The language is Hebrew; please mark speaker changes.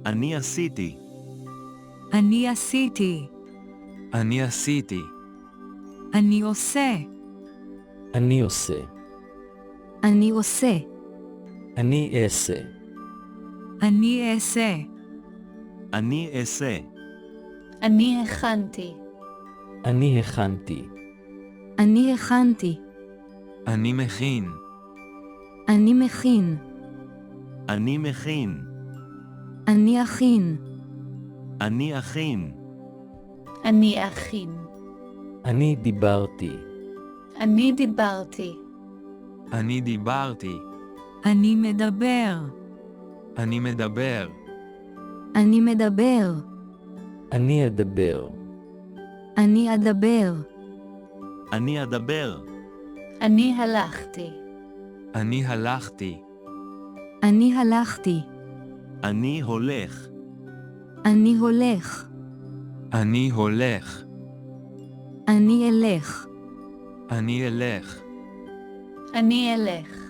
Speaker 1: אני עשיתי.
Speaker 2: אני עשיתי.
Speaker 3: אני עשיתי.
Speaker 2: אני עושה.
Speaker 4: אני עושה.
Speaker 5: אני עושה.
Speaker 4: אני אעשה.
Speaker 2: אני אעשה.
Speaker 1: אני אעשה.
Speaker 6: אני הכנתי.
Speaker 4: אני הכנתי.
Speaker 5: אני הכנתי.
Speaker 3: אני מכין.
Speaker 5: אני מכין.
Speaker 1: אני מכין.
Speaker 5: אני אכין.
Speaker 1: אני אכין.
Speaker 6: אני אכין.
Speaker 4: אני דיברתי.
Speaker 6: אני דיברתי.
Speaker 3: אני דיברתי.
Speaker 2: אני מדבר.
Speaker 3: אני מדבר.
Speaker 5: אני מדבר.
Speaker 4: אני אדבר.
Speaker 5: אני אדבר.
Speaker 1: אני אדבר.
Speaker 6: אני הלכתי.
Speaker 3: אני הלכתי.
Speaker 5: אני הלכתי.
Speaker 1: אני הולך.
Speaker 5: אני הולך.
Speaker 3: אני הולך.
Speaker 5: אני אלך.
Speaker 3: אני אלך.
Speaker 6: אני אלך.